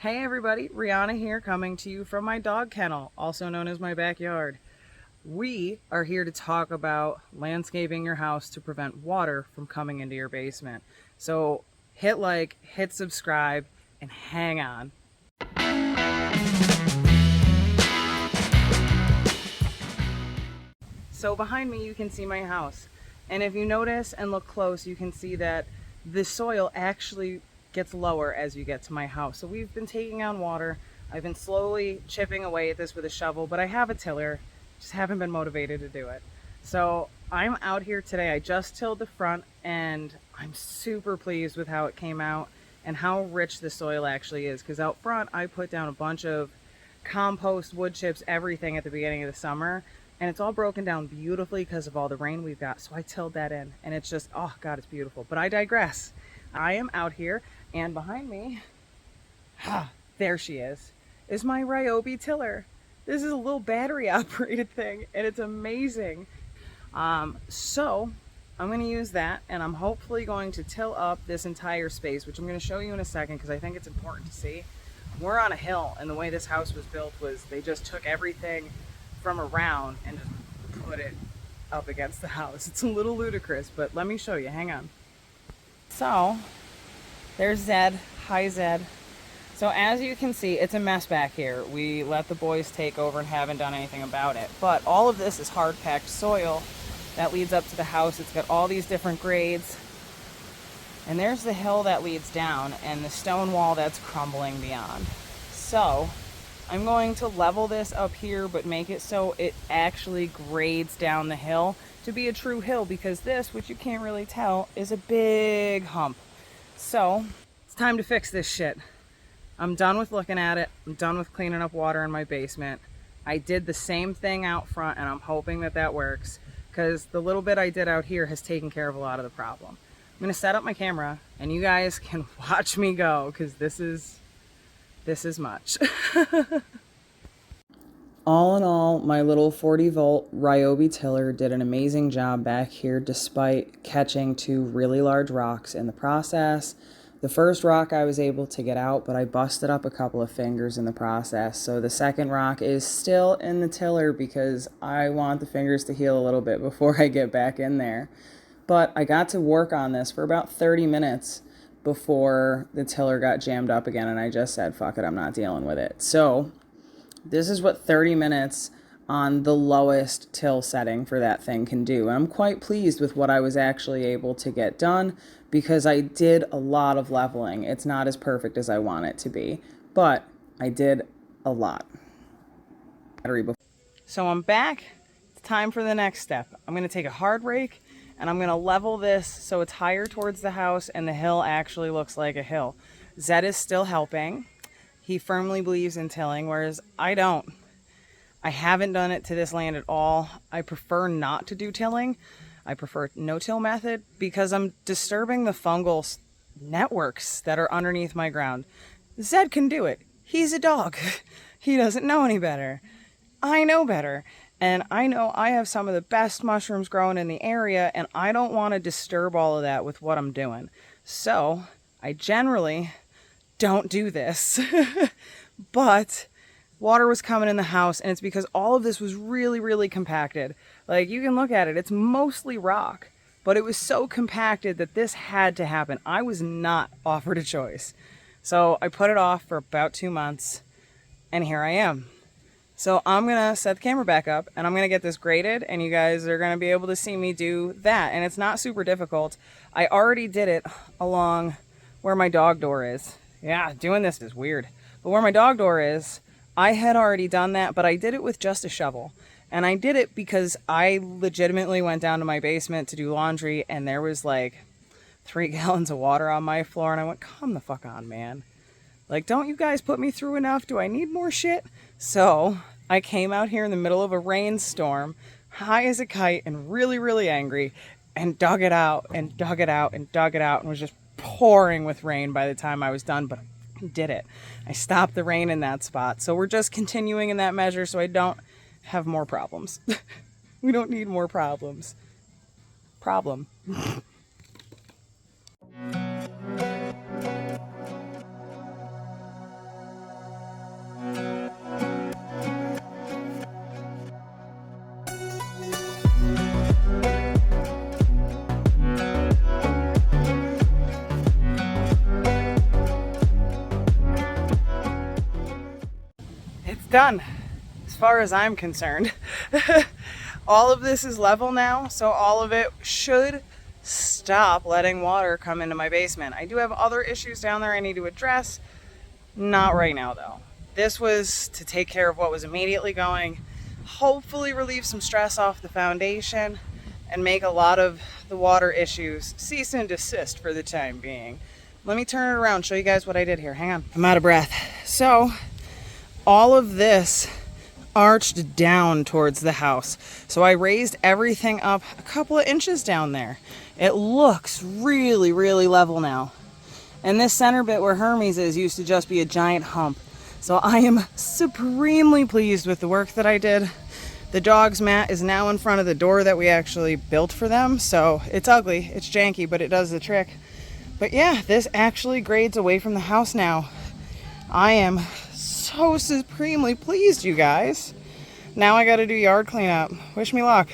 Hey everybody, Rihanna here, coming to you from my dog kennel, also known as my backyard. We are here to talk about landscaping your house to prevent water from coming into your basement. So hit like, hit subscribe, and hang on. So behind me you can see my house. And if you notice and look close, you can see that the soil actually gets lower as you get to my house. So we've been taking on water. I've been slowly chipping away at this with a shovel, but I have a tiller, just haven't been motivated to do it. So I'm out here today. I just tilled the front and I'm super pleased with how it came out and how rich the soil actually is. Because out front I put down a bunch of compost, wood chips, everything at the beginning of the summer, and it's all broken down beautifully because of all the rain we've got. So I tilled that in and it's just, oh God, it's beautiful. But I digress. I am out here, and behind me, there she is my Ryobi tiller. This is a little battery operated thing and it's amazing. So I'm going to use that, and I'm hopefully going to till up this entire space, which I'm going to show you in a second because I think it's important to see. We're on a hill, and the way this house was built was they just took everything from around and just put it up against the house. It's a little ludicrous, but let me show you. Hang on. So there's Zed. Hi, Zed. So as you can see, it's a mess back here. We let the boys take over and haven't done anything about it. But all of this is hard-packed soil that leads up to the house. It's got all these different grades. And there's the hill that leads down and the stone wall that's crumbling beyond. So I'm going to level this up here, but make it so it actually grades down the hill to be a true hill, because this, which you can't really tell, is a big hump. So it's time to fix this shit. I'm done with looking at it. I'm done with cleaning up water in my basement. I did the same thing out front, and I'm hoping that that works, because the little bit I did out here has taken care of a lot of the problem. I'm going to set up my camera and you guys can watch me go, because this is much. All in all, my little 40-volt Ryobi tiller did an amazing job back here, despite catching two really large rocks in the process. The first rock I was able to get out, but I busted up a couple of fingers in the process. So the second rock is still in the tiller because I want the fingers to heal a little bit before I get back in there. But I got to work on this for about 30 minutes before the tiller got jammed up again, and I just said, fuck it, I'm not dealing with it. So this is what 30 minutes on the lowest till setting for that thing can do. And I'm quite pleased with what I was actually able to get done, because I did a lot of leveling. It's not as perfect as I want it to be, but I did a lot. So I'm back. It's time for the next step. I'm going to take a hard rake and I'm going to level this so it's higher towards the house and the hill actually looks like a hill. Zed is still helping. He firmly believes in tilling, whereas I don't. I haven't done it to this land at all. I prefer not to do tilling. I prefer no-till method because I'm disturbing the fungal networks that are underneath my ground. Zed can do it. He's a dog. He doesn't know any better. I know better. And I know I have some of the best mushrooms growing in the area, and I don't want to disturb all of that with what I'm doing. So I generally don't do this. But water was coming in the house, and it's because all of this was really, really compacted. Like, you can look at it, it's mostly rock, but it was so compacted that this had to happen. I was not offered a choice. So I put it off for about 2 months, and here I am. So I'm gonna set the camera back up and I'm gonna get this graded, and you guys are gonna be able to see me do that. And it's not super difficult. I already did it along where my dog door is. Yeah, doing this is weird. But where my dog door is, I had already done that, but I did it with just a shovel. And I did it because I legitimately went down to my basement to do laundry, and there was like 3 gallons of water on my floor, and I went, come the fuck on, man. Like, don't you guys put me through enough? Do I need more shit? So I came out here in the middle of a rainstorm, high as a kite and really, really angry, and dug it out and dug it out and dug it out, and was just pouring with rain by the time I was done, but I did it. I stopped the rain in that spot. So we're just continuing in that measure so I don't have more problems. We don't need more problems. Problem. done as far as I'm concerned. All of this is level now, so all of it should stop letting water come into my basement. I do have other issues down there I need to address. Not right now though. This was to take care of what was immediately going, hopefully relieve some stress off the foundation, and make a lot of the water issues cease and desist for the time being. Let me turn it around, show you guys what I did here. Hang on, I'm out of breath. So all of this arched down towards the house. So I raised everything up a couple of inches down there. It looks really, really level now. And this center bit where Hermes is used to just be a giant hump. So I am supremely pleased with the work that I did. The dog's mat is now in front of the door that we actually built for them. So it's ugly, it's janky, but it does the trick. But yeah, this actually grades away from the house now. I am so supremely pleased, you guys. Now I gotta do yard cleanup. Wish me luck.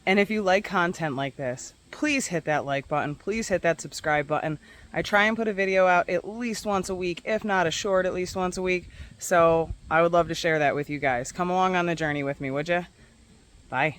And if you like content like this, please hit that like button. Please hit that subscribe button. I try and put a video out at least once a week, if not a short, at least once a week. So I would love to share that with you guys. Come along on the journey with me, would you? Bye.